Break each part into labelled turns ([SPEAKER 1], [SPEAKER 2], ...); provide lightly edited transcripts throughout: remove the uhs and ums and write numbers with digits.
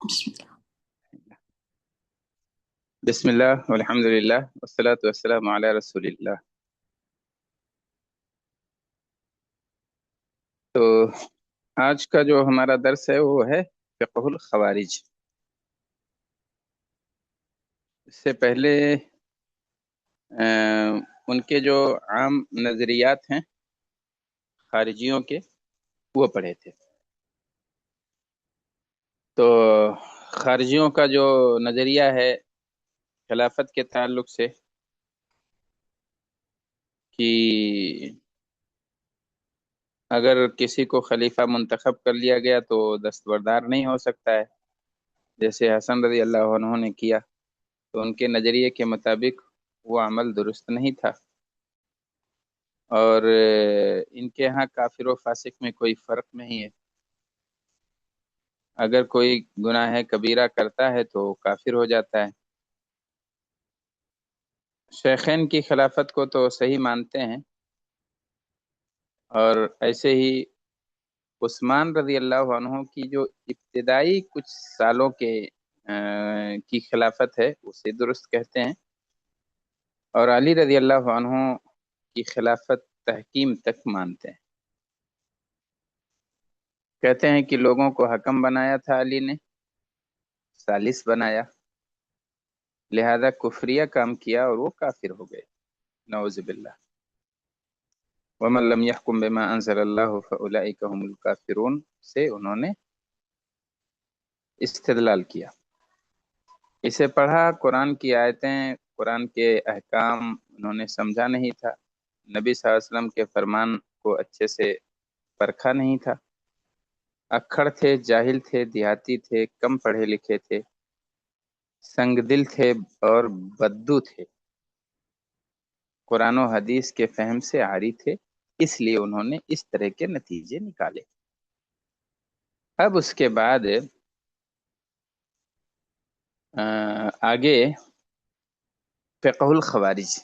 [SPEAKER 1] بسم الله.
[SPEAKER 2] بسم اللہ والحمد للہ والصلاة والسلام علی رسول اللہ۔ تو آج کا جو ہمارا درس ہے وہ ہے فقہ الخوارج۔ اس سے پہلے ان کے جو عام نظریات ہیں خارجیوں کے وہ پڑھے تھے۔ تو خارجیوں کا جو نظریہ ہے خلافت کے تعلق سے کہ اگر کسی کو خلیفہ منتخب کر لیا گیا تو دستبردار نہیں ہو سکتا ہے، جیسے حسن رضی اللہ عنہ نے کیا، تو ان کے نظریے کے مطابق وہ عمل درست نہیں تھا، اور ان کے ہاں کافر و فاسق میں کوئی فرق نہیں ہے۔ اگر کوئی گناہ کبیرہ کرتا ہے تو کافر ہو جاتا ہے۔ شیخین کی خلافت کو تو صحیح مانتے ہیں، اور ایسے ہی عثمان رضی اللہ عنہ کی جو ابتدائی کچھ سالوں کے کی خلافت ہے اسے درست کہتے ہیں، اور علی رضی اللہ عنہ کی خلافت تحکیم تک مانتے ہیں۔ کہتے ہیں کہ لوگوں کو حکم بنایا تھا علی نے، ثالث بنایا، لہذا کفریہ کام کیا اور وہ کافر ہو گئے، نعوذ باللہ۔ ومن لم يحكم بما انزل اللہ فاولئک هم الکافرون سے انہوں نے استدلال کیا۔ اسے پڑھا، قرآن کی آیتیں، قرآن کے احکام انہوں نے سمجھا نہیں تھا، نبی صلی اللہ علیہ وسلم کے فرمان کو اچھے سے پرکھا نہیں تھا، اکھڑ تھے، جاہل تھے، دیہاتی تھے، کم پڑھے لکھے تھے، سنگ دل تھے اور بدو تھے، قرآن و حدیث کے فہم سے عاری تھے، اس لیے انہوں نے اس طرح کے نتیجے نکالے۔ اب اس کے بعد آگے فقہ الخوارج،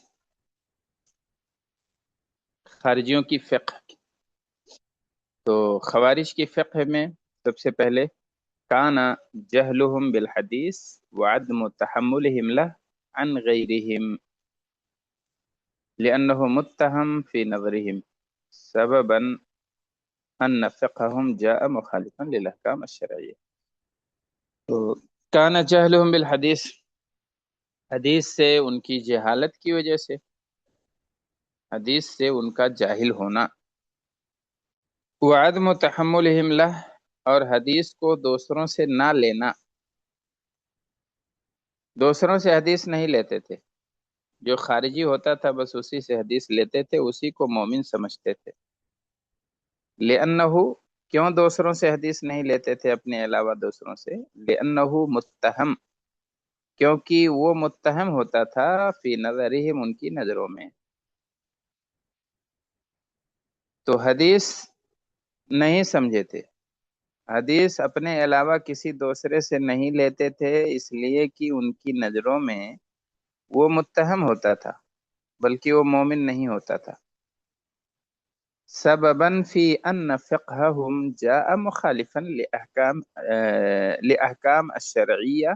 [SPEAKER 2] خارجیوں کی فقہ۔ تو خوارج کی فقہ میں سب سے پہلے کانا جہلہم بالحدیث وعدم تحملہم لہ عن غیرہم لأنه متهم في نظرهم سببا ان فقہم جاء مخالفا للاحکام الشرعیہ۔ تو کانا جہلہم بالحدیث، حدیث سے ان کی جہالت کی وجہ سے، حدیث سے ان کا جاہل ہونا، وعدم تحملہم لہ، اور حدیث کو دوسروں سے نہ لینا، دوسروں سے حدیث نہیں لیتے تھے، جو خارجی ہوتا تھا بس اسی سے حدیث لیتے تھے، اسی کو مومن سمجھتے تھے۔ لأنہ، کیوں دوسروں سے حدیث نہیں لیتے تھے اپنے علاوہ دوسروں سے؟ لأنہ متہم، کیونکہ وہ متہم ہوتا تھا فی نظرہم، ان کی نظروں میں۔ تو حدیث نہیں سمجھے تھے، حدیث اپنے علاوہ کسی دوسرے سے نہیں لیتے تھے، اس لیے کہ ان کی نظروں میں وہ متہم ہوتا تھا بلکہ وہ مومن نہیں ہوتا تھا۔ سببا فی ان فقہہم جاء مخالفا لأحکام الشرعیہ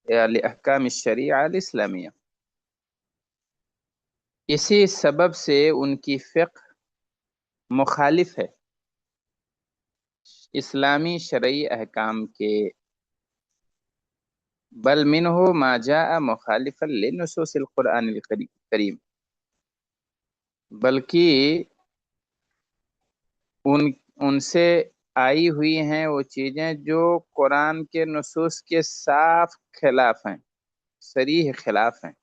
[SPEAKER 2] یا لأحکام الشریعہ الاسلامیہ، اسی سبب سے ان کی فقہ مخالف ہے اسلامی شرعی احکام کے، بل منہ ما جاء مخالفا لنصوص القرآن الکریم، بلکہ ان سے آئی ہوئی ہیں وہ چیزیں جو قرآن کے نصوص کے صاف خلاف ہیں، صریح خلاف ہیں۔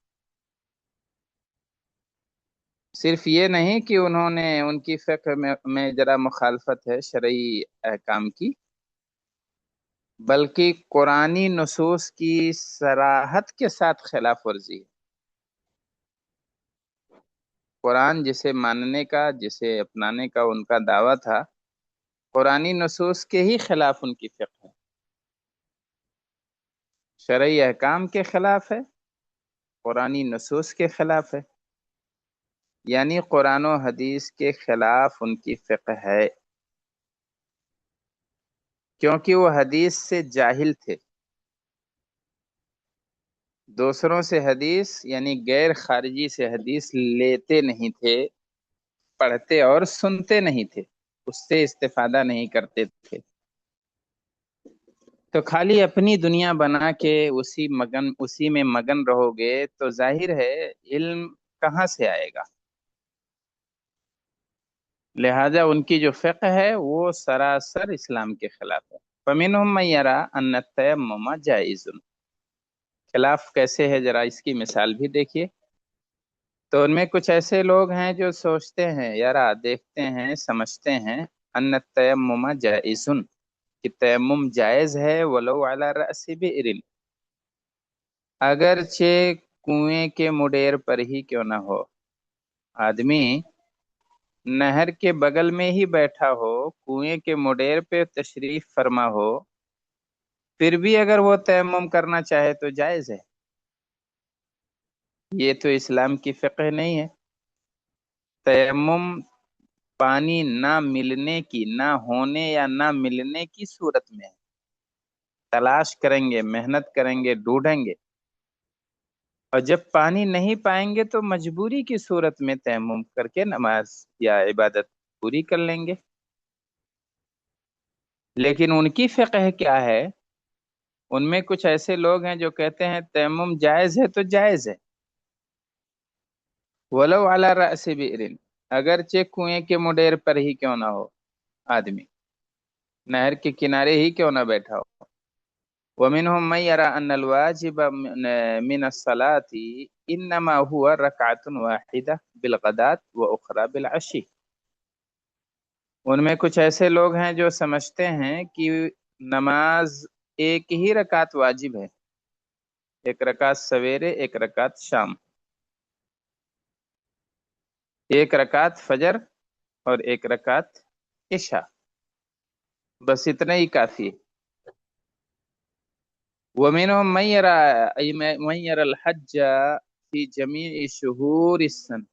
[SPEAKER 2] صرف یہ نہیں کہ انہوں نے ان کی فقہ میں ذرا مخالفت ہے شرعی احکام کی، بلکہ قرآنی نصوص کی صراحت کے ساتھ خلاف ورزی ہے۔ قرآن جسے ماننے کا، جسے اپنانے کا ان کا دعویٰ تھا، قرآنی نصوص کے ہی خلاف ان کی فقہ ہے، شرعی احکام کے خلاف ہے، قرآنی نصوص کے خلاف ہے، یعنی قرآن و حدیث کے خلاف ان کی فقہ ہے۔ کیونکہ وہ حدیث سے جاہل تھے، دوسروں سے حدیث یعنی غیر خارجی سے حدیث لیتے نہیں تھے، پڑھتے اور سنتے نہیں تھے، اس سے استفادہ نہیں کرتے تھے، تو خالی اپنی دنیا بنا کے اسی میں مگن رہو گے تو ظاہر ہے علم کہاں سے آئے گا؟ لہذا ان کی جو فقہ ہے وہ سراسر اسلام کے خلاف ہے۔ فَمِنْهُمْ مَن يَرَىٰ أَنَّ التَّيَمُّمَ جَائِزٌ، خلاف کیسے ہے ذرا اس کی مثال بھی دیکھیے۔ تو ان میں کچھ ایسے لوگ ہیں جو سوچتے ہیں، یرا دیکھتے ہیں، سمجھتے ہیں، ان التیمم جائز، کہ تیمم جائز ہے، ولو علی رأس بئر، اگرچہ کنویں کے مڈیر پر ہی کیوں نہ ہو۔ آدمی نہر کے بغل میں ہی بیٹھا ہو، کنویں کے مڈیر پہ تشریف فرما ہو، پھر بھی اگر وہ تیمم کرنا چاہے تو جائز ہے۔ یہ تو اسلام کی فقہ نہیں ہے۔ تیمم پانی نہ ملنے کی، نہ ہونے یا نہ ملنے کی صورت میں ہے، تلاش کریں گے، محنت کریں گے، ڈھونڈیں گے، اور جب پانی نہیں پائیں گے تو مجبوری کی صورت میں تیمم کر کے نماز یا عبادت پوری کر لیں گے۔ لیکن ان کی فقہ کیا ہے؟ ان میں کچھ ایسے لوگ ہیں جو کہتے ہیں تیمم جائز ہے تو جائز ہے، ولو علی رأس بئر، اگرچہ کنویں کے مڈیر پر ہی کیوں نہ ہو، آدمی نہر کے کنارے ہی کیوں نہ بیٹھا ہو۔ ومنهم من يرى ان الواجب من الصلاة انما هو ركعة واحدة بالغداة واخرى بالعشي، ان میں کچھ ایسے لوگ ہیں جو سمجھتے ہیں کہ نماز ایک ہی رکعت واجب ہے، ایک رکعت سویرے، ایک رکعت شام، ایک رکعت فجر اور ایک رکعت عشاء، بس اتنا ہی کافی ہے۔ ومنهم من يرى الحج في جميع شهور السنة،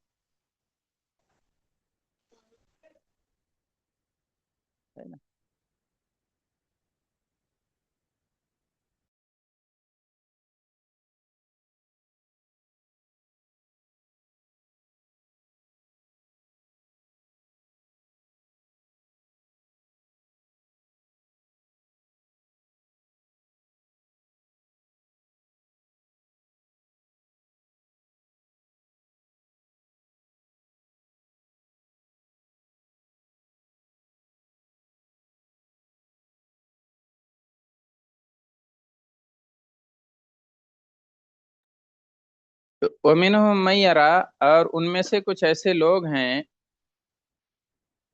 [SPEAKER 2] ومنهم من يرى، اور ان میں سے کچھ ایسے لوگ ہیں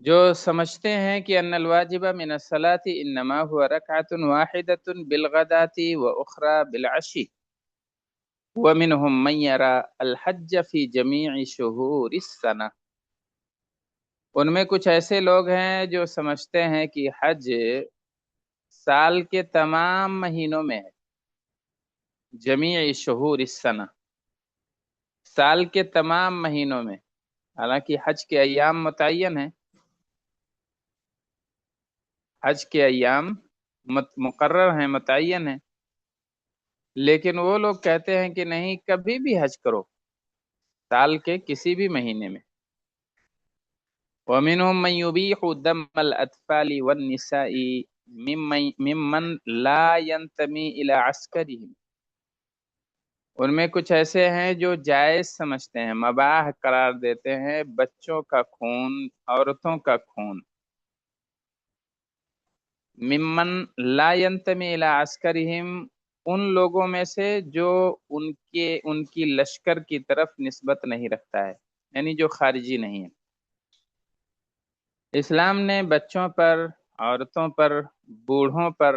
[SPEAKER 2] جو سمجھتے ہیں کہ ان الواجب من الصلاة انما هو رکعة واحدة بالغداة واخرى بالعشي، ومنهم من يرى الحج في جميع شهور السنة، ان میں کچھ ایسے لوگ ہیں جو سمجھتے ہیں کہ حج سال کے تمام مہینوں میں ہے، جمیع شہور السنہ، سال کے تمام مہینوں میں، حالانکہ حج کے ایام متعین ہیں، حج کے ایام مقرر ہیں، متعین ہیں، لیکن وہ لوگ کہتے ہیں کہ نہیں، کبھی بھی حج کرو، سال کے کسی بھی مہینے میں۔ وَمِنْهُمْ مَنْ يُبِيحُ دَمَّ الْأَطْفَالِ وَالنِّسَاءِ ممن لا ينتمي إلى عسكرهم، ان میں کچھ ایسے ہیں جو جائز سمجھتے ہیں، مباح قرار دیتے ہیں بچوں کا خون، عورتوں کا خون، ممن لا ينتمي الى عسكرهم، ان لوگوں میں سے جو ان کی لشکر کی طرف نسبت نہیں رکھتا ہے، یعنی جو خارجی نہیں ہے۔ اسلام نے بچوں پر، عورتوں پر، بوڑھوں پر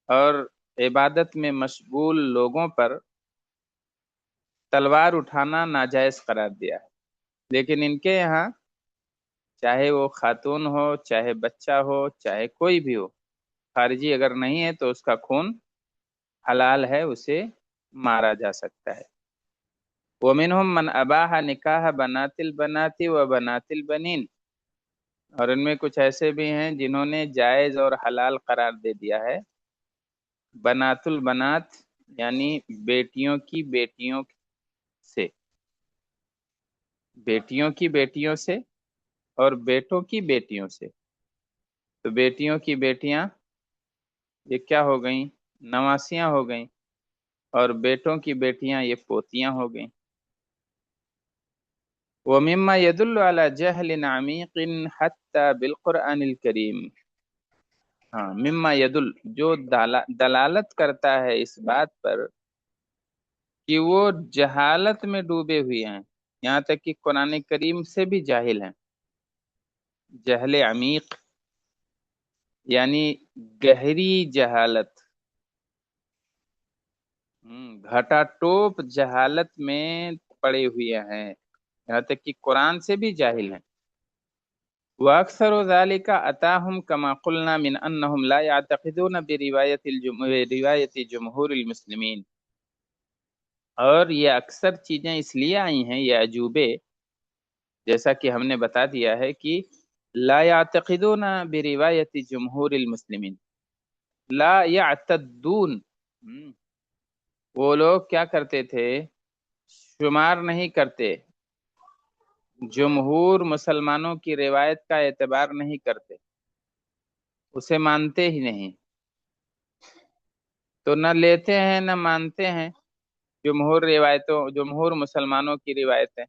[SPEAKER 2] اور عبادت میں مشغول لوگوں پر تلوار اٹھانا ناجائز قرار دیا ہے، لیکن ان کے یہاں چاہے وہ خاتون ہو، چاہے بچہ ہو، چاہے کوئی بھی ہو، خارجی اگر نہیں ہے تو اس کا خون حلال ہے، اسے مارا جا سکتا ہے۔ وَمِنْهُمْ مَنْ أَبَاحَ نِكَاحَ بَنَاتِ الْبَنَاتِ وَبَنَاتِ الْبَنِينَ، اور ان میں کچھ ایسے بھی ہیں جنہوں نے جائز اور حلال قرار دے دیا ہے۔ بنات البنات یعنی بیٹیوں کی بیٹیوں سے، بیٹیوں کی بیٹیوں سے اور بیٹوں کی بیٹیوں سے۔ تو بیٹیوں کی بیٹیاں یہ کیا ہو گئیں؟ نواسیاں ہو گئیں، اور بیٹوں کی بیٹیاں یہ پوتیاں ہو گئیں۔ وَمِمَّا يَدُلُّ عَلَى جَهْلٍ عَمِيقٍ حَتَّى بِالْقُرْآنِ الْكَرِيمِ۔ ہاں، مما یدل جو دلالت کرتا ہے اس بات پر کہ وہ جہالت میں ڈوبے ہوئے ہیں، یہاں تک کہ قرآن کریم سے بھی جاہل ہیں۔ جہل عمیق یعنی گہری جہالت، گھٹا ٹوپ جہالت میں پڑے ہوئے ہیں، یہاں تک کہ قرآن سے بھی جاہل ہیں۔ وَأَكْثَرُ ذَلِكَ أَتَاهُمْ كَمَا قُلْنَا مِنْ أَنَّهُمْ لَا يَعْتَقِدُونَ برواية جمہور المسلمین۔ اور یہ اکثر چیزیں اس لیے آئی ہیں، یہ عجوبے، جیسا کہ ہم نے بتا دیا ہے کہ لا يعتقدون برواية جمہور المسلمین، لا يعتدون، وہ لوگ کیا کرتے تھے؟ شمار نہیں کرتے، جمہور مسلمانوں کی روایت کا اعتبار نہیں کرتے، اسے مانتے ہی نہیں، تو نہ لیتے ہیں نہ مانتے ہیں جمہور مسلمانوں کی روایتیں،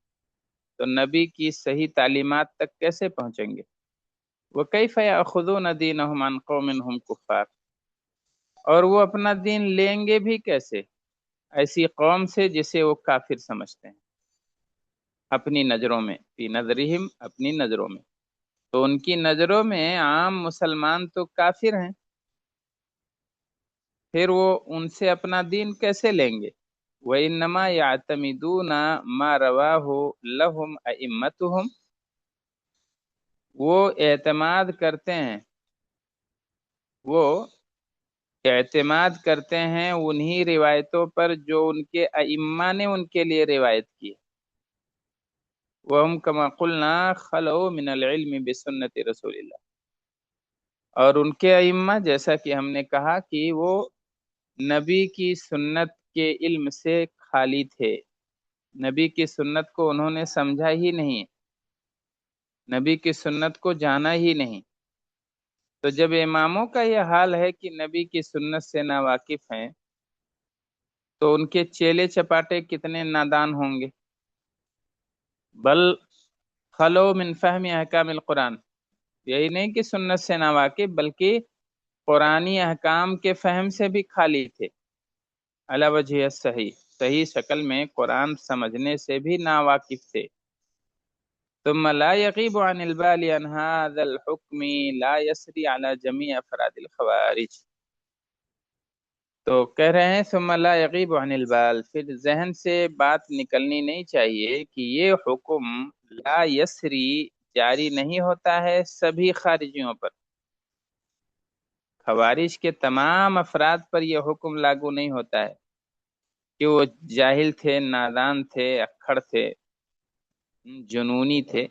[SPEAKER 2] تو نبی کی صحیح تعلیمات تک کیسے پہنچیں گے؟ وَكَيْفَ يَأْخُذُونَ دِينَهُمْ عَنْ قَوْمٍ هُمْ كُفَّارٌ، اور وہ اپنا دین لیں گے بھی کیسے ایسی قوم سے جسے وہ کافر سمجھتے ہیں اپنی نظروں میں، فی نظرہم اپنی نظروں میں، تو ان کی نظروں میں عام مسلمان تو کافر ہیں، پھر وہ ان سے اپنا دین کیسے لیں گے؟ وَإِنَّمَا يَعْتَمِدُونَ مَا رَوَاهُ لَهُمْ أَئِمَّتُهُمْ، وہ اعتماد کرتے ہیں انہی روایتوں پر جو ان کے ائمہ نے ان کے لیے روایت کی۔ وَهُمْ كَمَا قُلْنَا خَلَوْا مِنَ الْعِلْمِ بِسُنَّةِ رسول اللہ، اور ان کے ائمہ جیسا کہ ہم نے کہا کہ وہ نبی کی سنت کے علم سے خالی تھے، نبی کی سنت کو انہوں نے سمجھا ہی نہیں، نبی کی سنت کو جانا ہی نہیں۔ تو جب اماموں کا یہ حال ہے کہ نبی کی سنت سے ناواقف ہیں، تو ان کے چیلے چپاٹے کتنے نادان ہوں گے؟ بل خلو من فہم احکام القرآن، یہی نہیں کہ سنت سے ناواقف بلکہ قرآنی احکام کے فہم سے بھی خالی تھے، علی وجہ الصحیح، صحیح شکل میں قرآن سمجھنے سے بھی ناواقف تھے۔ ثم لا يغيب عن البال عن هذا الحكم لا يسري على جميع افراد الخوارج، تو کہہ رہے ہیں ثم لا يغيب عن البال، پھر ذہن سے بات نکلنی نہیں چاہیے کہ یہ حکم لا یسری جاری نہیں ہوتا ہے سبھی خارجیوں پر، خوارج کے تمام افراد پر یہ حکم لاگو نہیں ہوتا ہے کہ وہ جاہل تھے، نادان تھے، اکھڑ تھے، جنونی تھے۔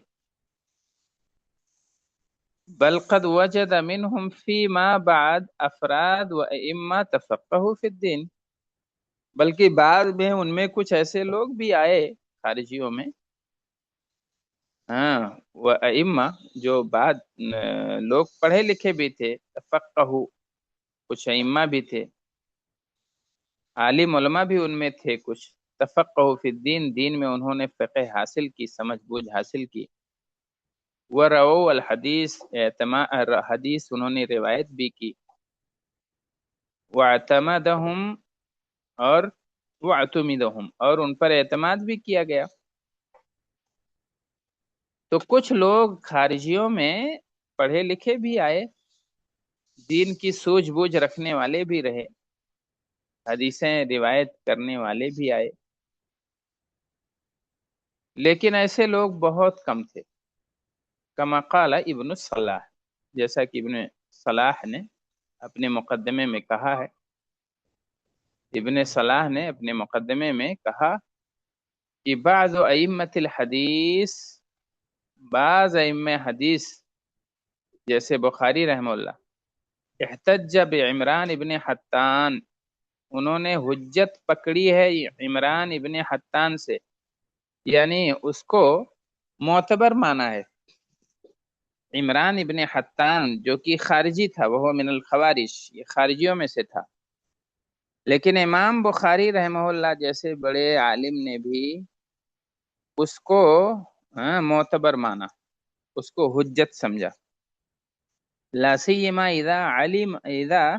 [SPEAKER 2] بل قد وجد منهم فيما بعد افراد و ائمہ تفقہوا فی الدین، بلکہ بعد میں ان میں کچھ ایسے لوگ بھی آئے خارجیوں میں، ہاں، و ائمہ جو بعد لوگ پڑھے لکھے بھی تھے، تفقہوا کچھ ائمہ بھی تھے، عالم علماء بھی ان میں تھے کچھ، تفقہوا فی الدین، دین میں انہوں نے فقہ حاصل کی، سمجھ بوجھ حاصل کی، وَرَوَوْا الْحَدِيث، حدیث انہوں نے روایت بھی کی، وَاعْتَمَدَهُمْ، اور وَاعْتُمِدَهُمْ، اور ان پر اعتماد بھی کیا گیا۔ تو کچھ لوگ خارجیوں میں پڑھے لکھے بھی آئے، دین کی سوجھ بوجھ رکھنے والے بھی رہے، حدیثیں روایت کرنے والے بھی آئے، لیکن ایسے لوگ بہت کم تھے۔ کما قال ابن الصلاح، جیسا کہ ابن صلاح نے اپنے مقدمے میں کہا ہے، ابن صلاح نے اپنے مقدمے میں کہا کہ بعض ائمۃ الحدیث، بعض ائمہ حدیث جیسے بخاری رحمہ اللہ احتج بعمران ابن حتان، انہوں نے حجت پکڑی ہے عمران ابن حتان سے، یعنی اس کو معتبر مانا ہے۔ عمران ابن حتان جو کہ خارجی تھا، وہ من الخوارج، یہ خارجیوں میں سے تھا، لیکن امام بخاری رحمہ اللہ جیسے بڑے عالم نے بھی اس کو معتبر مانا، اس کو حجت سمجھا۔ لا سیما اذا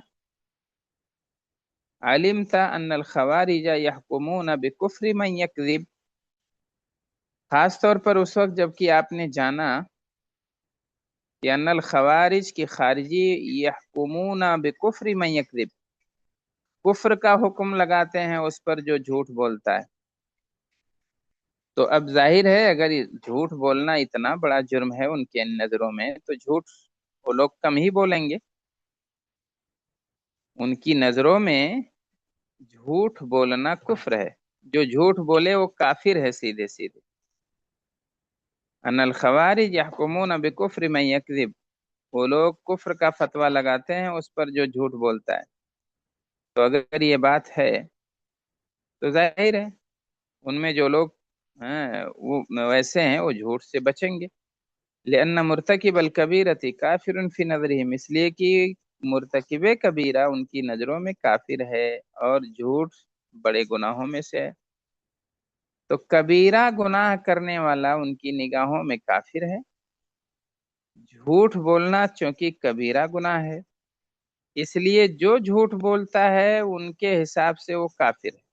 [SPEAKER 2] علمت ان الخوارج يحكمون بكفر من يكذب، خاص طور پر اس وقت جب کہ آپ نے جانا کہ ان الخوارج کی خارجی یحکمون بکفر من یکذب، کفر کا حکم لگاتے ہیں اس پر جو جھوٹ بولتا ہے۔ تو اب ظاہر ہے اگر جھوٹ بولنا اتنا بڑا جرم ہے ان کے نظروں میں، تو جھوٹ وہ لوگ کم ہی بولیں گے۔ ان کی نظروں میں جھوٹ بولنا کفر ہے، جو جھوٹ بولے وہ کافر ہے سیدھے سیدھے۔ ان الخوارج یحکمون بکفر من یکذب، وہ لوگ کفر کا فتویٰ لگاتے ہیں اس پر جو جھوٹ بولتا ہے۔ تو اگر یہ بات ہے تو ظاہر ہے ان میں جو لوگ وہ ویسے ہیں وہ جھوٹ سے بچیں گے۔ لأن مرتکب الکبیرۃ کافر فی نظرہم، اس لیے کہ مرتکب کبیرہ ان کی نظروں میں کافر ہے اور جھوٹ بڑے گناہوں میں سے ہے۔ تو کبیرہ گناہ کرنے والا ان کی نگاہوں میں کافر ہے، جھوٹ بولنا چونکہ کبیرہ گناہ ہے، اس لیے جو جھوٹ بولتا ہے ان کے حساب سے وہ کافر ہے۔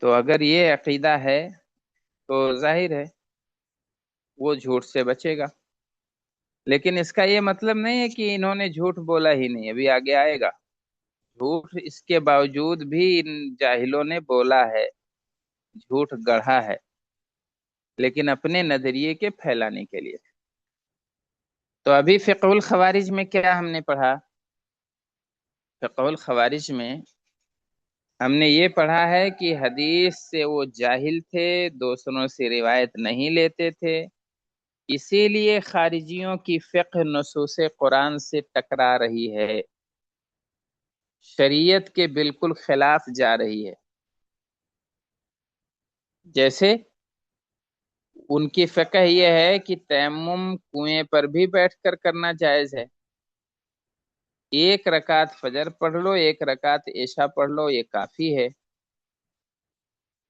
[SPEAKER 2] تو اگر یہ عقیدہ ہے تو ظاہر ہے وہ جھوٹ سے بچے گا، لیکن اس کا یہ مطلب نہیں ہے کہ انہوں نے جھوٹ بولا ہی نہیں، ابھی آگے آئے گا۔ جھوٹ اس کے باوجود بھی ان جاہلوں نے بولا ہے، جھوٹ گڑھا ہے، لیکن اپنے نظریے کے پھیلانے کے لیے۔ تو ابھی فقہ الخوارج میں کیا ہم نے پڑھا؟ فقہ الخوارج میں ہم نے یہ پڑھا ہے کہ حدیث سے وہ جاہل تھے، دوسروں سے روایت نہیں لیتے تھے، اسی لیے خارجیوں کی فقہ نصوص قرآن سے ٹکرا رہی ہے، شریعت کے بالکل خلاف جا رہی ہے۔ جیسے ان کی فقہ یہ ہے کہ تیمم کنویں پر بھی بیٹھ کر کرنا جائز ہے، ایک رکعت فجر پڑھ لو، ایک رکعت عشاء پڑھ لو، یہ کافی ہے۔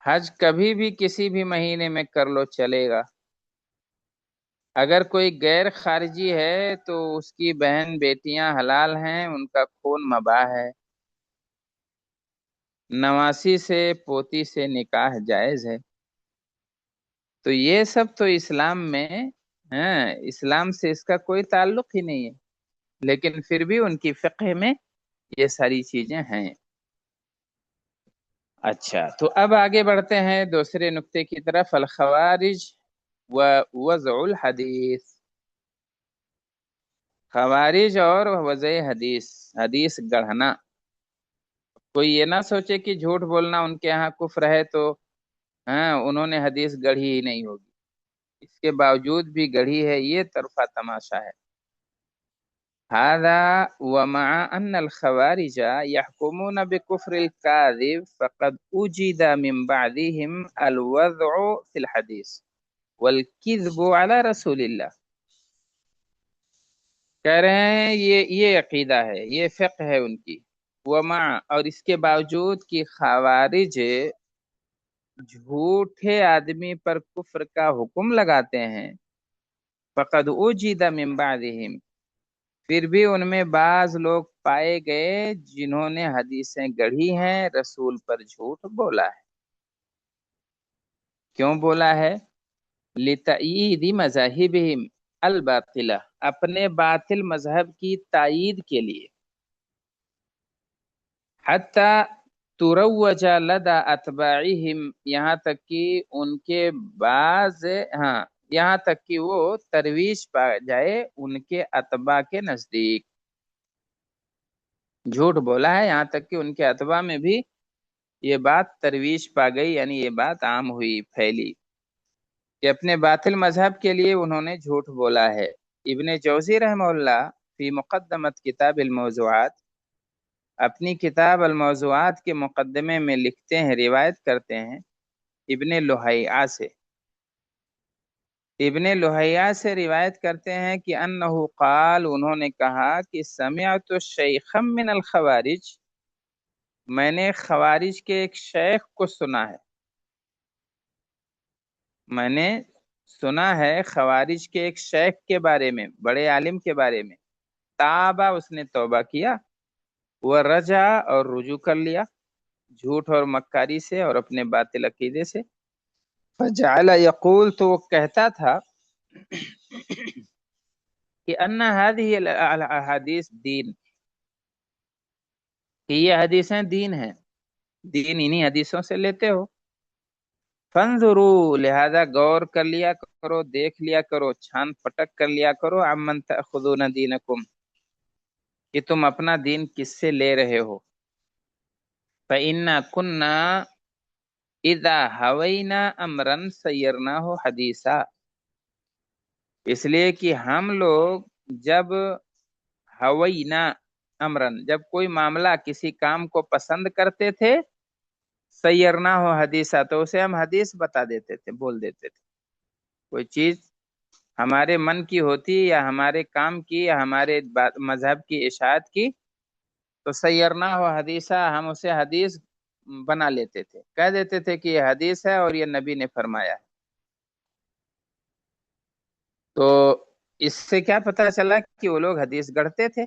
[SPEAKER 2] حج کبھی بھی کسی بھی مہینے میں کر لو، چلے گا۔ اگر کوئی غیر خارجی ہے تو اس کی بہن بیٹیاں حلال ہیں، ان کا خون مباح ہے، نواسی سے پوتی سے نکاح جائز ہے۔ تو یہ سب تو اسلام میں اسلام سے اس کا کوئی تعلق ہی نہیں ہے، لیکن پھر بھی ان کی فقہ میں یہ ساری چیزیں ہیں۔ اچھا، تو اب آگے بڑھتے ہیں دوسرے نقطے کی طرف، الخوارج و وضع الحدیث، خوارج اور وضع حدیث، حدیث گڑھنا۔ کوئی یہ نہ سوچے کہ جھوٹ بولنا ان کے ہاں کفر ہے تو انہوں نے حدیث گڑھی ہی نہیں ہوگی، اس کے باوجود بھی گڑھی ہے، یہ طرفہ تماشا ہے۔ هذا ومع ان الخوارج يحكمون بكفر الكاذب فقد وجد من بعدهم الوضع في الحديث والكذب على رسول اللہ۔ کہہ رہے ہیں یہ عقیدہ ہے، یہ فقہ ہے ان کی، ومع اور اس کے باوجود کہ خوارج جھوٹے آدمی پر کفر کا حکم لگاتے ہیں، فقد وجد من بعدهم، پھر بھی ان میں بعض لوگ پائے گئے جنہوں نے حدیثیں گڑھی ہیں، رسول پر جھوٹ بولا ہے۔ کیوں بولا ہے؟ لتأیید مذاہبہم الباطلہ، اپنے باطل مذہب کی تائید کے لیے، حتی تروج لدى اتباعہم، یہاں تک کہ ان کے بعض یہاں تک کہ وہ ترویج پا جائے ان کے اتباع کے نزدیک۔ جھوٹ بولا ہے یہاں تک کہ ان کے اتباع میں بھی یہ بات ترویج پا گئی، یعنی یہ بات عام ہوئی، پھیلی کہ اپنے باطل مذہب کے لیے انہوں نے جھوٹ بولا ہے۔ ابن جوزی رحمہ اللہ فی مقدمت کتاب الموضوعات، اپنی کتاب الموضوعات کے مقدمے میں لکھتے ہیں، روایت کرتے ہیں ابن لہیعہ سے، ابن لہیعہ سے روایت کرتے ہیں کہ انہو قال، انہوں نے کہا کہ سمعت شیخا من الخوارج، میں نے خوارج کے ایک شیخ کو سنا ہے، میں نے سنا ہے خوارج کے ایک شیخ کے بارے میں، بڑے عالم کے بارے میں، تابا، اس نے توبہ کیا، وہ رجا، اور رجوع کر لیا جھوٹ اور مکاری سے اور اپنے باطل عقیدے سے، فجعل یقول، تو وہ کہتا تھا کہ ان هذه الاحادیث دین، کہ یہ حدیثیں دین ہیں، دین انہی حدیثوں سے لیتے ہو، فانظروا، لہذا غور کر لیا کرو، دیکھ لیا کرو، چھان پٹک کر لیا کرو، عمن تأخذون دینکم، کہ تم اپنا دین کس سے لے رہے ہو، فإنا كنا اذا ہوینا امرا سیرناہ حدیثا، اس لیے کہ ہم لوگ جب ہوینا امرن، جب کوئی معاملہ کسی کام کو پسند کرتے تھے، سیرنا ہو حدیثہ، تو اسے ہم حدیث بتا دیتے تھے، بول دیتے تھے، کوئی چیز ہمارے من کی ہوتی یا ہمارے کام کی یا ہمارے مذہب کی اشاعت کی، تو سیرنا ہو حدیثہ، ہم اسے حدیث بنا لیتے تھے، کہہ دیتے تھے کہ یہ حدیث ہے اور یہ نبی نے فرمایا ہے۔ تو اس سے کیا پتہ چلا کہ وہ لوگ حدیث گڑھتے تھے۔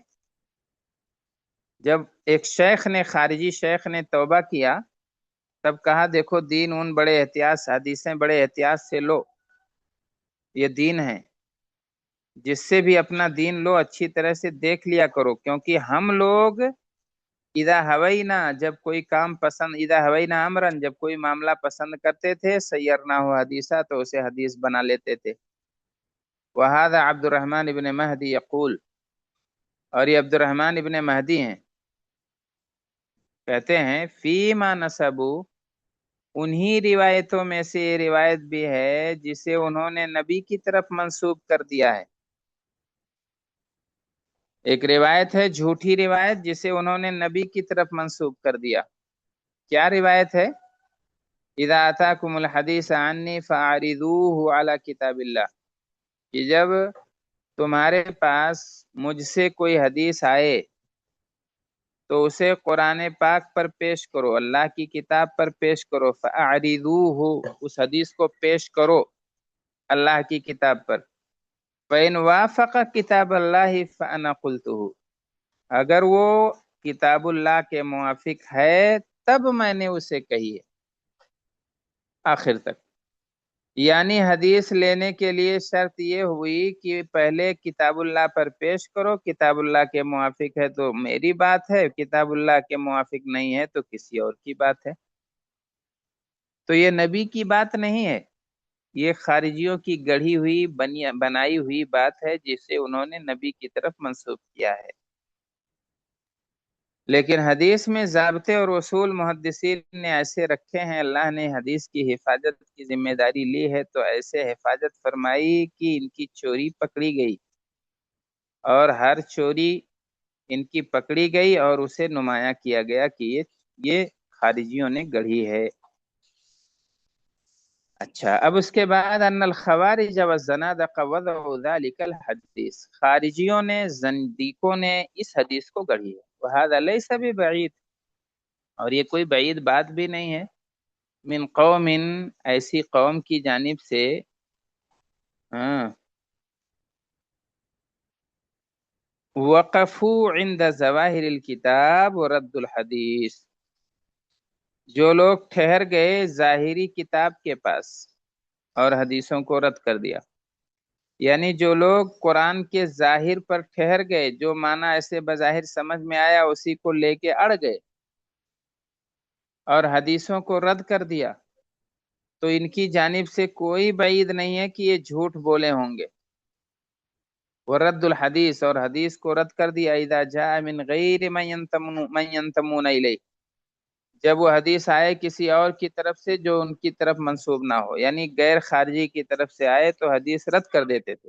[SPEAKER 2] جب ایک شیخ نے، خارجی شیخ نے توبہ کیا، تب کہا دیکھو دین ان بڑے احتیاط، حدیثیں بڑے احتیاط سے لو، یہ دین ہے، جس سے بھی اپنا دین لو اچھی طرح سے دیکھ لیا کرو، کیونکہ ہم لوگ اذا ہوینا، جب کوئی کام پسند، اذا ہوینا امرن، جب کوئی معاملہ پسند کرتے تھے، سیرنا ہو حدیثہ، تو اسے حدیث بنا لیتے تھے۔ وہذا عبد الرحمن ابن مہدی یقول، اور یہ عبد الرحمن ابن مہدی ہیں، کہتے ہیں فیما نسبو، انہی روایتوں میں سے یہ روایت بھی ہے جسے انہوں نے نبی کی طرف منسوب کر دیا ہے، ایک روایت ہے جھوٹی روایت جسے انہوں نے نبی کی طرف منسوب کر دیا۔ کیا روایت ہے؟ اذا اتاکم الحدیث عنی فاعرضوه علی کتاب اللہ، کہ جب تمہارے پاس مجھ سے کوئی حدیث آئے تو اسے قرآن پاک پر پیش کرو، اللہ کی کتاب پر پیش کرو، فاعرضوه، اس حدیث کو پیش کرو اللہ کی کتاب پر، فإن وافق کتاب اللہ فأنا قلته، اگر وہ کتاب اللہ کے موافق ہے تب میں نے اسے کہی ہے، آخر تک۔ یعنی حدیث لینے کے لیے شرط یہ ہوئی کہ پہلے کتاب اللہ پر پیش کرو، کتاب اللہ کے موافق ہے تو میری بات ہے، کتاب اللہ کے موافق نہیں ہے تو کسی اور کی بات ہے۔ تو یہ نبی کی بات نہیں ہے، یہ خارجیوں کی گڑھی ہوئی بنائی ہوئی بات ہے جسے انہوں نے نبی کی طرف منسوب کیا ہے۔ لیکن حدیث میں ضابطے اور اصول محدثین نے ایسے رکھے ہیں، اللہ نے حدیث کی حفاظت کی ذمہ داری لی ہے تو ایسے حفاظت فرمائی کہ ان کی چوری پکڑی گئی، اور ہر چوری ان کی پکڑی گئی اور اسے نمایاں کیا گیا کہ یہ خارجیوں نے گڑھی ہے۔ اچھا، اب اس کے بعد ان الخوارج والزنادقہ وضعوا ذلك الحدیث، خارجیوں نے، زندیقوں نے اس حدیث کو گڑھی ہے، وهذا ليس ببعید، اور یہ کوئی بعید بات بھی نہیں ہے، من قوم، ایسی قوم کی جانب سے، ہاں، وقفوا عند ظواہر الکتاب ورد الحدیث، جو لوگ ٹھہر گئے ظاہری کتاب کے پاس اور حدیثوں کو رد کر دیا، یعنی جو لوگ قرآن کے ظاہر پر ٹھہر گئے، جو معنی ایسے بظاہر سمجھ میں آیا اسی کو لے کے اڑ گئے اور حدیثوں کو رد کر دیا، تو ان کی جانب سے کوئی بعید نہیں ہے کہ یہ جھوٹ بولے ہوں گے۔ ورد الحدیث، اور حدیث کو رد کر دیا، اذا جاء من غیر من ینتمون الیہ، جب وہ حدیث آئے کسی اور کی طرف سے جو ان کی طرف منسوب نہ ہو، یعنی غیر خارجی کی طرف سے آئے تو حدیث رد کر دیتے تھے۔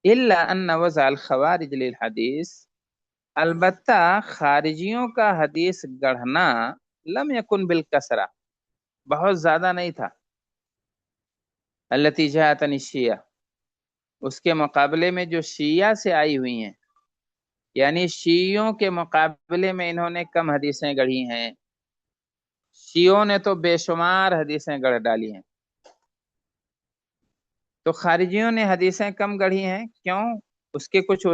[SPEAKER 2] الا ان وضع الخوارج للحدیث، البتہ خارجیوں کا حدیث گڑھنا لم یکن بالکثرہ، بہت زیادہ نہیں تھا، التي جاءت عن الشیعہ، اس کے مقابلے میں جو شیعہ سے آئی ہوئی ہیں، یعنی شیعوں کے مقابلے میں انہوں نے کم حدیثیں گڑھی ہیں، شیعوں نے تو بے شمار حدیثیں گڑھ ڈالی ہیں، تو خارجیوں نے حدیثیں کم گڑھی ہیں، کیوں؟ اس کے کچھ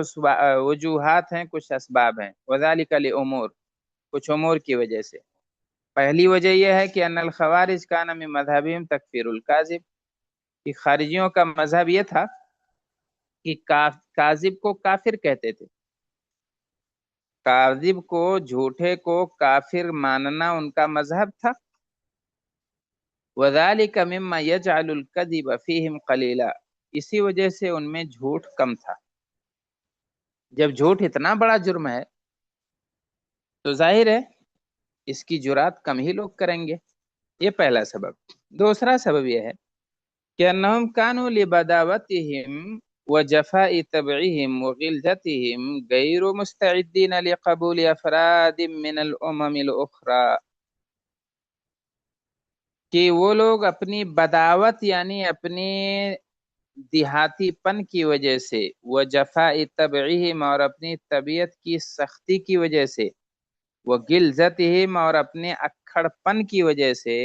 [SPEAKER 2] وجوہات ہیں، کچھ اسباب ہیں، وذالک لامور، کچھ امور کی وجہ سے۔ پہلی وجہ یہ ہے کہ ان الخوارج کان من مذہبہم تکفیر الکاذب، کہ خارجیوں کا مذہب یہ تھا کہ کاذب کو کافر کہتے تھے، کاذب کو، جھوٹے کو کافر ماننا ان کا مذہب تھا۔ وذالک مما یجعل الکذب فیہم قلیلا، اسی وجہ سے ان میں جھوٹ کم تھا۔ جب جھوٹ اتنا بڑا جرم ہے تو ظاہر ہے اس کی جرات کم ہی لوگ کریں گے، یہ پہلا سبب۔ دوسرا سبب یہ ہے کہ انہم کانوا لبداوتہم وجفاء طبعہم وغلظتہم غیر مستعدین لقبول افراد من الامم الاخرى، کہ وہ لوگ اپنی بداوت یعنی اپنی دیہاتی پن کی وجہ سے، وجفاء طبعہم اور اپنی طبیعت کی سختی کی وجہ سے، وغلظتہم اور اپنے اکھڑ پن کی وجہ سے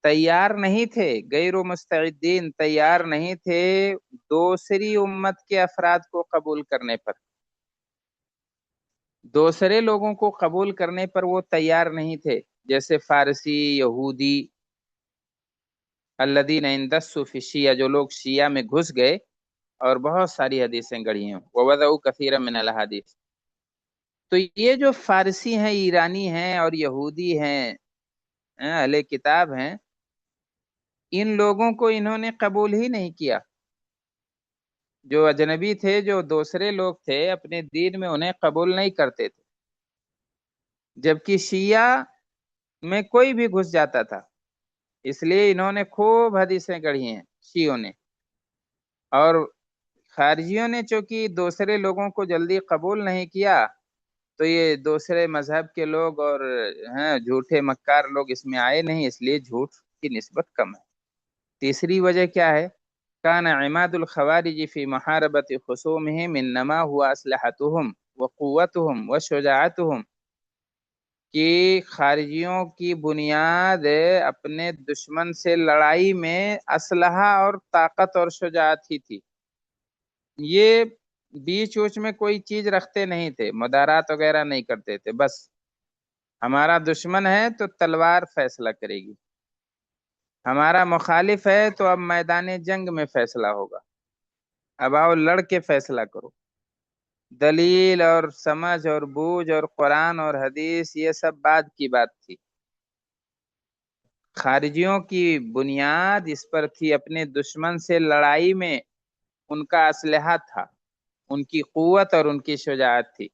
[SPEAKER 2] تیار نہیں تھے، غیر مستعدین، تیار نہیں تھے دوسری امت کے افراد کو قبول کرنے پر، دوسرے لوگوں کو قبول کرنے پر وہ تیار نہیں تھے، جیسے فارسی، یہودی، الذین اندسوا فی الشیعہ، جو لوگ شیعہ میں گھس گئے اور بہت ساری حدیثیں گڑھی ہیں، ووضعوا کثیرا من الاحادیث۔ تو یہ جو فارسی ہیں، ایرانی ہیں اور یہودی ہیں، اہل کتاب ہیں، ان لوگوں کو انہوں نے قبول ہی نہیں کیا، جو اجنبی تھے، جو دوسرے لوگ تھے، اپنے دین میں انہیں قبول نہیں کرتے تھے، جبکہ شیعہ میں کوئی بھی گھس جاتا تھا، اس لیے انہوں نے خوب حدیثیں گڑھی ہیں شیعوں نے، اور خارجیوں نے چونکہ دوسرے لوگوں کو جلدی قبول نہیں کیا، تو یہ دوسرے مذہب کے لوگ اور جھوٹے مکار لوگ اس میں آئے نہیں، اس لیے جھوٹ کی نسبت کم ہے۔ تیسری وجہ کیا ہے؟ کان عماد الخوارج فی محاربت خصومهم انما هو اسلحتهم وقوتهم وشجاعتهم، کہ خارجیوں کی بنیاد اپنے دشمن سے لڑائی میں اسلحہ اور طاقت اور شجاعت ہی تھی، یہ بیچ وچ میں کوئی چیز رکھتے نہیں تھے، مدارات وغیرہ نہیں کرتے تھے، بس ہمارا دشمن ہے تو تلوار فیصلہ کرے گی، ہمارا مخالف ہے تو اب میدان جنگ میں فیصلہ ہوگا، اب آؤ لڑ کے فیصلہ کرو، دلیل اور سمجھ اور بوجھ اور قرآن اور حدیث یہ سب بعد کی بات تھی، خارجیوں کی بنیاد اس پر تھی، اپنے دشمن سے لڑائی میں ان کا اسلحہ تھا، ان کی قوت اور ان کی شجاعت تھی۔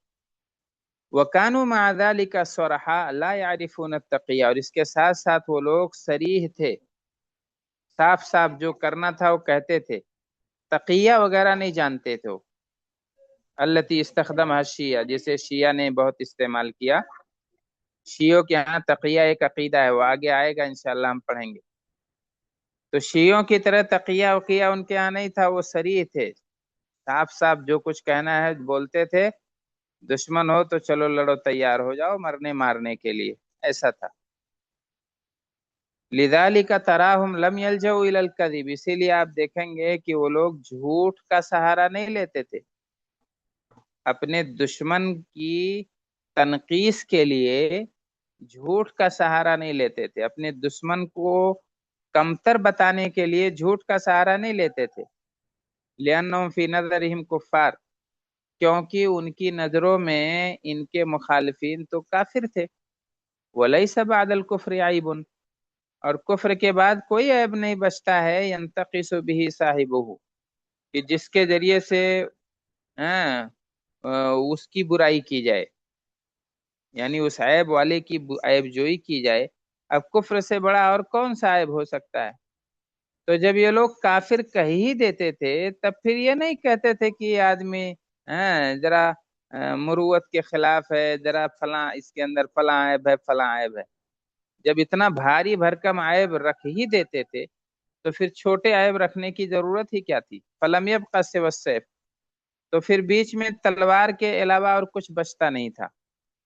[SPEAKER 2] وَكَانُوا مَعَ ذَلِكَ صُرَحَاءَ لَا يَعْرِفُونَ التَّقِيَّ، اور اس کے ساتھ ساتھ وہ لوگ صریح تھے، صاف صاف جو کرنا تھا وہ کہتے تھے، تقیہ وغیرہ نہیں جانتے تھے وہ، التی استخدمها الشیعہ، جسے شیعہ نے بہت استعمال کیا، شیعوں کے ہاں تقیہ ایک عقیدہ ہے، وہ آگے آئے گا انشاءاللہ ہم پڑھیں گے، تو شیعوں کی طرح تقیہ وقیہ ان کے ہاں نہیں تھا، وہ صریح تھے، صاف صاف جو کچھ کہنا ہے بولتے تھے، دشمن ہو تو چلو لڑو، تیار ہو جاؤ مرنے مارنے کے لیے، ایسا تھا۔ لذالک تراہم لم یلجؤ الی الکذب، اسی لیے آپ دیکھیں گے کہ وہ لوگ جھوٹ کا سہارا نہیں لیتے تھے، اپنے دشمن کی تنقیس کے لیے جھوٹ کا سہارا نہیں لیتے تھے، اپنے دشمن کو کمتر بتانے کے لیے جھوٹ کا سہارا نہیں لیتے تھے، لأنہم فی نظرہم کفار، کیونکہ ان کی نظروں میں ان کے مخالفین تو کافر تھے، ولیس بعد الکفر عیب، اور کفر کے بعد کوئی عیب نہیں بچتا ہے، ینتقص به صاحبہ، کہ جس کے ذریعے سے اس کی برائی کی جائے، یعنی اس عیب والے کی عیب جوئی کی جائے، اب کفر سے بڑا اور کون سا عیب ہو سکتا ہے؟ تو جب یہ لوگ کافر کہہ ہی دیتے تھے تب پھر یہ نہیں کہتے تھے کہ یہ آدمی ذرا مروت کے خلاف ہے، ذرا فلاں اس کے اندر فلاں عیب ہے، فلاں عیب ہے۔ جب اتنا بھاری بھرکم عیب رکھ ہی دیتے تھے تو پھر چھوٹے عیب رکھنے کی ضرورت ہی کیا تھی؟ فلم یبق سوی السیف، تو پھر بیچ میں تلوار کے علاوہ اور کچھ بچتا نہیں تھا۔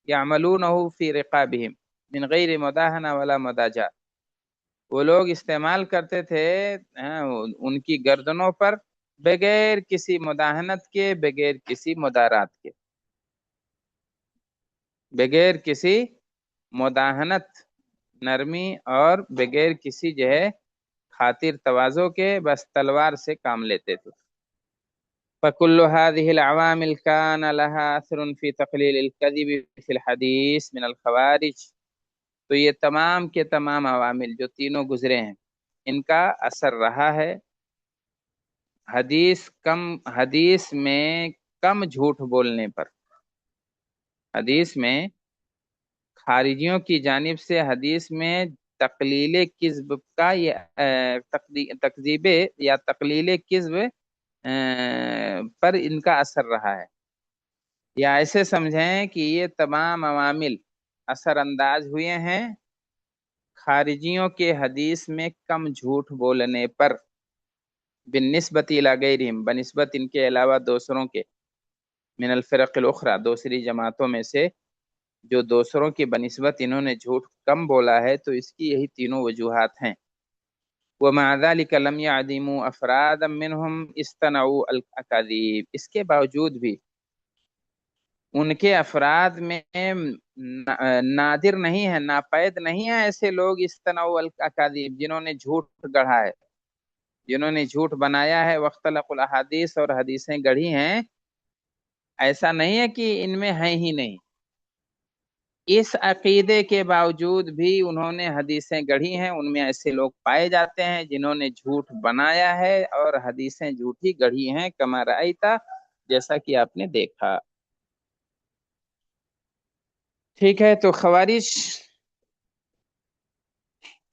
[SPEAKER 2] یعملونہ فی رقابہم من غیر مداہنہ ولا مداجہ، وہ لوگ استعمال کرتے تھے ان کی گردنوں پر بغیر کسی مداہنت کے، بغیر کسی مدارات کے، بغیر کسی مداہنت، نرمی، اور بغیر کسی جو ہے خاطر تواضع کے، بس تلوار سے کام لیتے تھے۔ فَكُلُّ هَذِهِ الْعَوَامِلِ كَانَ لَهَا أَثْرٌ فِي تَقْلِيلِ الْكَذِبِ فِي الْحَدِيثِ مِنَ الْخَوَارِجِ، تو یہ تمام کے تمام عوامل جو تینوں گزرے ہیں ان کا اثر رہا ہے حدیث میں کم جھوٹ بولنے پر۔ حدیث میں خارجیوں کی جانب سے حدیث میں تقلیل کذب کا یہ تکذیب یا تقلیل کذب پر ان کا اثر رہا ہے، یا ایسے سمجھیں کہ یہ تمام عوامل اثر انداز ہوئے ہیں خارجیوں کے حدیث میں کم جھوٹ بولنے پر، بالنسبت الی غیرہم، بنسبت ان کے علاوہ دوسروں کے، من الفرق الاخرى، دوسری جماعتوں میں سے جو دوسروں کی بنسبت انہوں نے جھوٹ کم بولا ہے، تو اس کی یہی تینوں وجوہات ہیں۔ وَمَعَ ذَلِكَ لَمْ يَعْدِمُوا أَفْرَادًا مِّنْهُمْ اصْطَنَعُوا الْأَكَاذِيبَ، اس کے باوجود بھی ان کے افراد میں نادر نہیں ہے، ناپید نہیں ہے ایسے لوگ اصطنعوا الأكاذيب جنہوں نے جھوٹ گڑھا ہے، جنہوں نے جھوٹ بنایا ہے، واختلقوا الاحادیث، اور حدیثیں گڑھی ہیں۔ ایسا نہیں ہے کہ ان میں ہیں ہی نہیں، اس عقیدے کے باوجود بھی انہوں نے حدیثیں گڑھی ہیں، ان میں ایسے لوگ پائے جاتے ہیں جنہوں نے جھوٹ بنایا ہے اور حدیثیں جھوٹی گڑھی ہیں، کما رأیتا، جیسا کہ آپ نے دیکھا۔ ٹھیک ہے، تو خوارج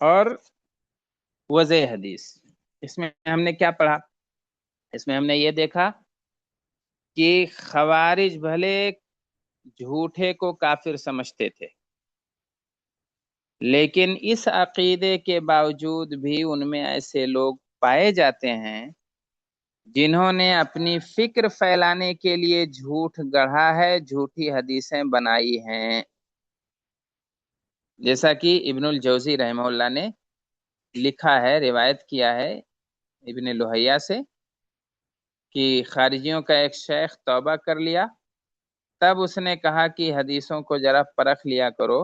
[SPEAKER 2] اور وضع حدیث، اس میں ہم نے کیا پڑھا؟ اس میں ہم نے یہ دیکھا کہ خوارج بھلے جھوٹے کو کافر سمجھتے تھے، لیکن اس عقیدے کے باوجود بھی ان میں ایسے لوگ پائے جاتے ہیں جنہوں نے اپنی فکر پھیلانے کے لیے جھوٹ گڑھا ہے، جھوٹی حدیثیں بنائی ہیں، جیسا کہ ابن الجوزی رحمہ اللہ نے لکھا ہے، روایت کیا ہے ابن لہیہ سے کہ خارجیوں کا ایک شیخ توبہ کر لیا، تب اس نے کہا کہ حدیثوں کو ذرا پرکھ لیا کرو،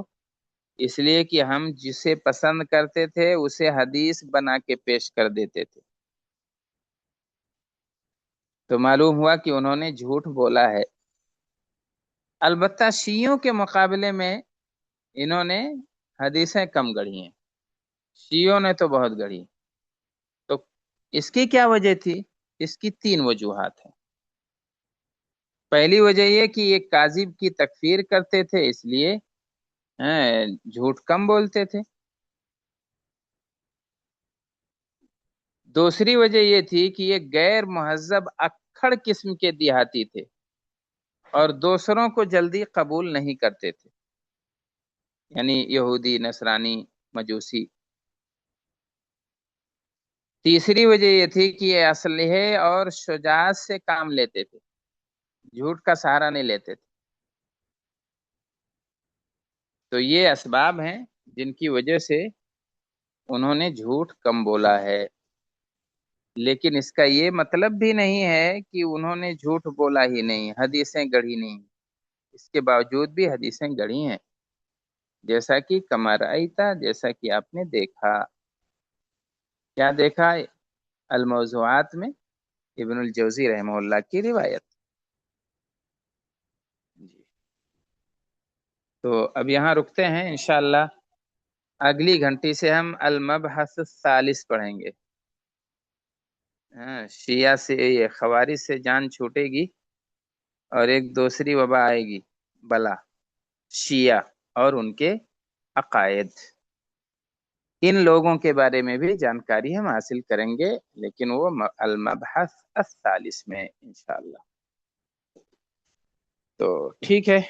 [SPEAKER 2] اس لیے کہ ہم جسے پسند کرتے تھے اسے حدیث بنا کے پیش کر دیتے تھے۔ تو معلوم ہوا کہ انہوں نے جھوٹ بولا ہے۔ البتہ شیعوں کے مقابلے میں انہوں نے حدیثیں کم گڑھی ہیں، شیعوں نے تو بہت گڑھی۔ تو اس کی کیا وجہ تھی؟ اس کی تین وجوہات ہیں۔ پہلی وجہ یہ کہ یہ کاذب کی تکفیر کرتے تھے، اس لیے جھوٹ کم بولتے تھے۔ دوسری وجہ یہ تھی کہ یہ غیر مہذب اکھڑ قسم کے دیہاتی تھے اور دوسروں کو جلدی قبول نہیں کرتے تھے، یعنی یہودی، نصرانی، مجوسی۔ تیسری وجہ یہ تھی کہ یہ اسلحے اور شجاعت سے کام لیتے تھے، جھوٹ کا سہارا نہیں لیتے تھے۔ تو یہ اسباب ہیں جن کی وجہ سے انہوں نے جھوٹ کم بولا ہے، لیکن اس کا یہ مطلب بھی نہیں ہے کہ انہوں نے جھوٹ بولا ہی نہیں، حدیثیں گڑھی نہیں، اس کے باوجود بھی حدیثیں گڑھی ہیں، جیسا کہ کما رأیتا، جیسا کہ آپ نے دیکھا۔ کیا دیکھا؟ الموضوعات میں ابن الجوزی رحمہ اللہ کی روایت۔ جی، تو اب یہاں رکتے ہیں، انشاءاللہ اگلی گھنٹی سے ہم المبحث الثالث پڑھیں گے۔ شیعہ سے، یہ خوارج سے جان چھوٹے گی اور ایک دوسری وبا آئے گی، بلا، شیعہ اور ان کے عقائد۔ ان لوگوں کے بارے میں بھی جانکاری ہم حاصل کریں گے، لیکن وہ المبحث الثالث میں انشاءاللہ۔ تو ٹھیک ہے،